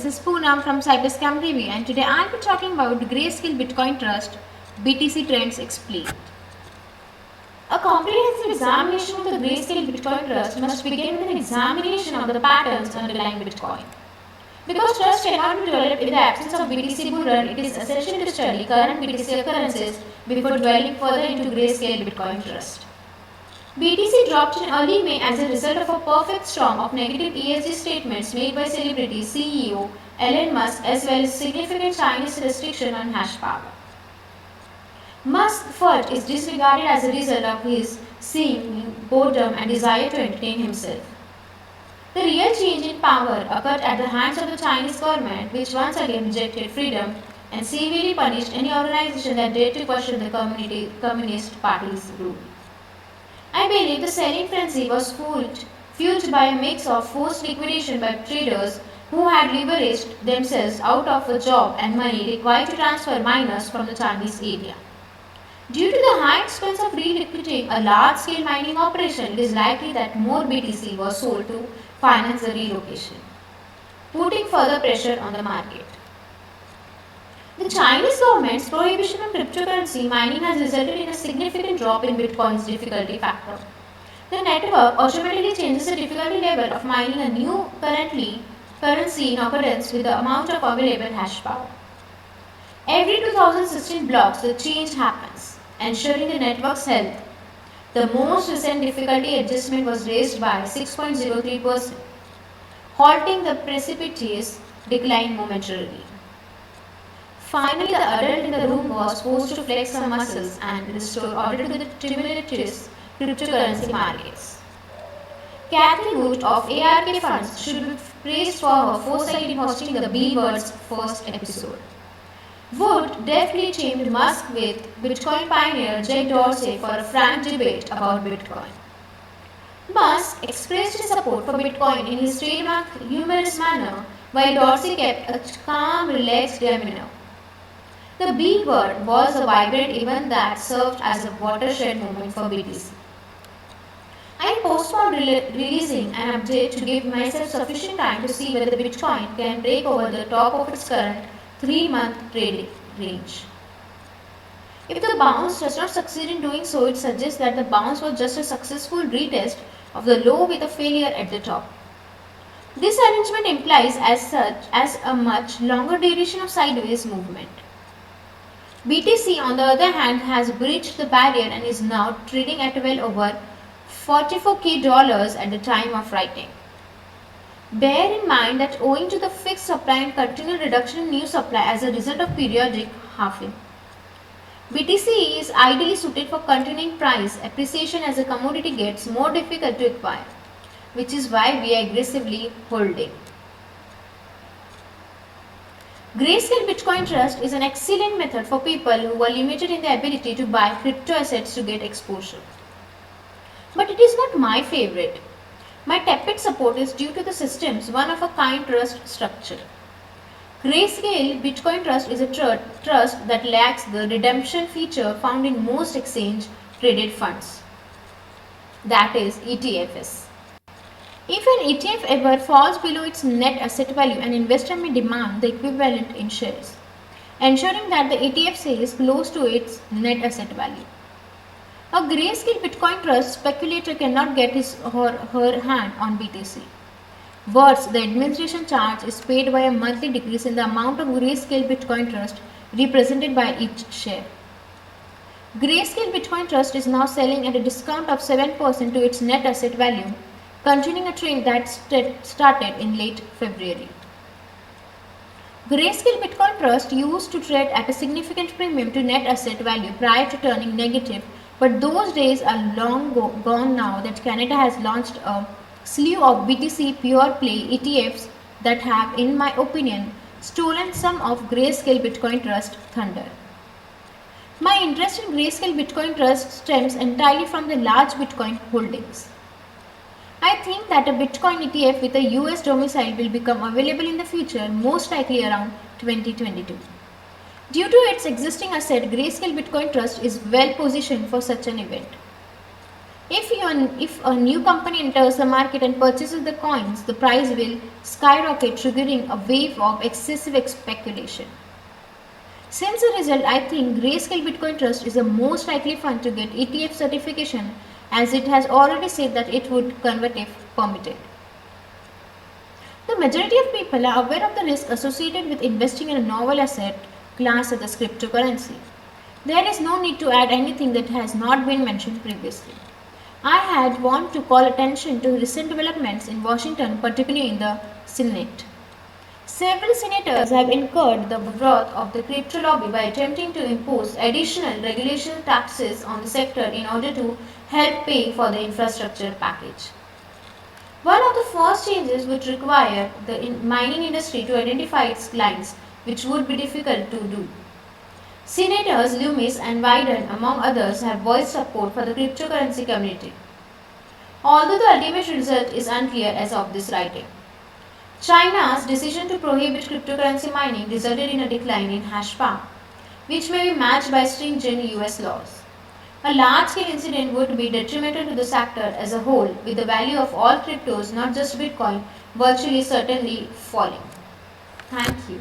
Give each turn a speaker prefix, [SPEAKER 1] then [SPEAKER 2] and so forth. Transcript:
[SPEAKER 1] is Poonam from Cyberscam Review, and today I'll be talking about Grayscale Bitcoin Trust BTC Trends Explained. A comprehensive examination of the Grayscale Bitcoin Trust must begin with an examination of the patterns underlying Bitcoin. Because trust cannot be developed in the absence of BTC bull run, it is essential to study current BTC occurrences before dwelling further into Grayscale Bitcoin Trust. BTC dropped in early May as a result of a perfect storm of negative ESG statements made by celebrity CEO Elon Musk as well as significant Chinese restriction on hash power. Musk's FUD is disregarded as a result of his seeming boredom and desire to entertain himself. The real change in power occurred at the hands of the Chinese government, which once again rejected freedom and severely punished any organization that dared to question the Communist Party's rule. I believe the selling frenzy was fueled by a mix of forced liquidation by traders who had leveraged themselves out of a job and money required to transfer miners from the Chinese area. Due to the high expense of reliquidating a large-scale mining operation, it is likely that more BTC was sold to finance the relocation, putting further pressure on the market. The Chinese government's prohibition on cryptocurrency mining has resulted in a significant drop in Bitcoin's difficulty factor. The network automatically changes the difficulty level of mining a new currency in accordance with the amount of available hash power. Every 2016 blocks, the change happens, ensuring the network's health. The most recent difficulty adjustment was raised by 6.03%, halting the precipitous decline momentarily. Finally, the adult in the room was forced to flex some muscles and restore order to the tumultuous cryptocurrency markets. Cathy Wood of ARK Funds should be praised for her foresight in hosting the B-Word's first episode. Wood deftly teamed Musk with Bitcoin pioneer Jack Dorsey for a frank debate about Bitcoin. Musk expressed his support for Bitcoin in his trademark humorous manner, while Dorsey kept a calm, relaxed demeanor. The B-Word was a vibrant event that served as a watershed moment for BTC. I postponed releasing an update to give myself sufficient time to see whether Bitcoin can break over the top of its current 3-month trading range. If the bounce does not succeed in doing so, it suggests that the bounce was just a successful retest of the low with a failure at the top. This arrangement implies as a much longer duration of sideways movement. BTC, on the other hand, has breached the barrier and is now trading at well over $44,000 at the time of writing. Bear in mind that owing to the fixed supply and continual reduction in new supply as a result of periodic halving, BTC is ideally suited for continuing price appreciation as the commodity gets more difficult to acquire, which is why we are aggressively holding. Grayscale Bitcoin Trust is an excellent method for people who are limited in their ability to buy crypto assets to get exposure. But it is not my favorite. My tepid support is due to the system's one-of-a-kind trust structure. Grayscale Bitcoin Trust is a trust that lacks the redemption feature found in most exchange-traded funds, that is ETFs. If an ETF ever falls below its net asset value, an investor may demand the equivalent in shares, ensuring that the ETF stays close to its net asset value. A Grayscale Bitcoin Trust speculator cannot get his or her hand on BTC. Worse, the administration charge is paid by a monthly decrease in the amount of Grayscale Bitcoin Trust represented by each share. Grayscale Bitcoin Trust is now selling at a discount of 7% to its net asset value, continuing a trend that started in late February. Grayscale Bitcoin Trust used to trade at a significant premium to net asset value prior to turning negative, but those days are long gone now that Canada has launched a slew of BTC pure play ETFs that have, in my opinion, stolen some of Grayscale Bitcoin Trust thunder. My interest in Grayscale Bitcoin Trust stems entirely from the large Bitcoin holdings. I think that a Bitcoin ETF with a US domicile will become available in the future, most likely around 2022. Due to its existing asset, Grayscale Bitcoin Trust is well positioned for such an event. If a new company enters the market and purchases the coins, the price will skyrocket, triggering a wave of excessive speculation. Since a result, I think Grayscale Bitcoin Trust is the most likely fund to get ETF certification, as it has already said that it would convert if permitted. The majority of people are aware of the risk associated with investing in a novel asset class such as cryptocurrency. There is no need to add anything that has not been mentioned previously. I had want to call attention to recent developments in Washington, particularly in the Senate. Several senators have incurred the wrath of the crypto lobby by attempting to impose additional regulation taxes on the sector in order to help pay for the infrastructure package. One of the first changes would require the mining industry to identify its clients, which would be difficult to do. Senators Loomis and Wyden, among others, have voiced support for the cryptocurrency community, although the ultimate result is unclear as of this writing. China's decision to prohibit cryptocurrency mining resulted in a decline in hash power, which may be matched by stringent US laws. A large-scale incident would be detrimental to the sector as a whole, with the value of all cryptos, not just Bitcoin, virtually certainly falling. Thank you.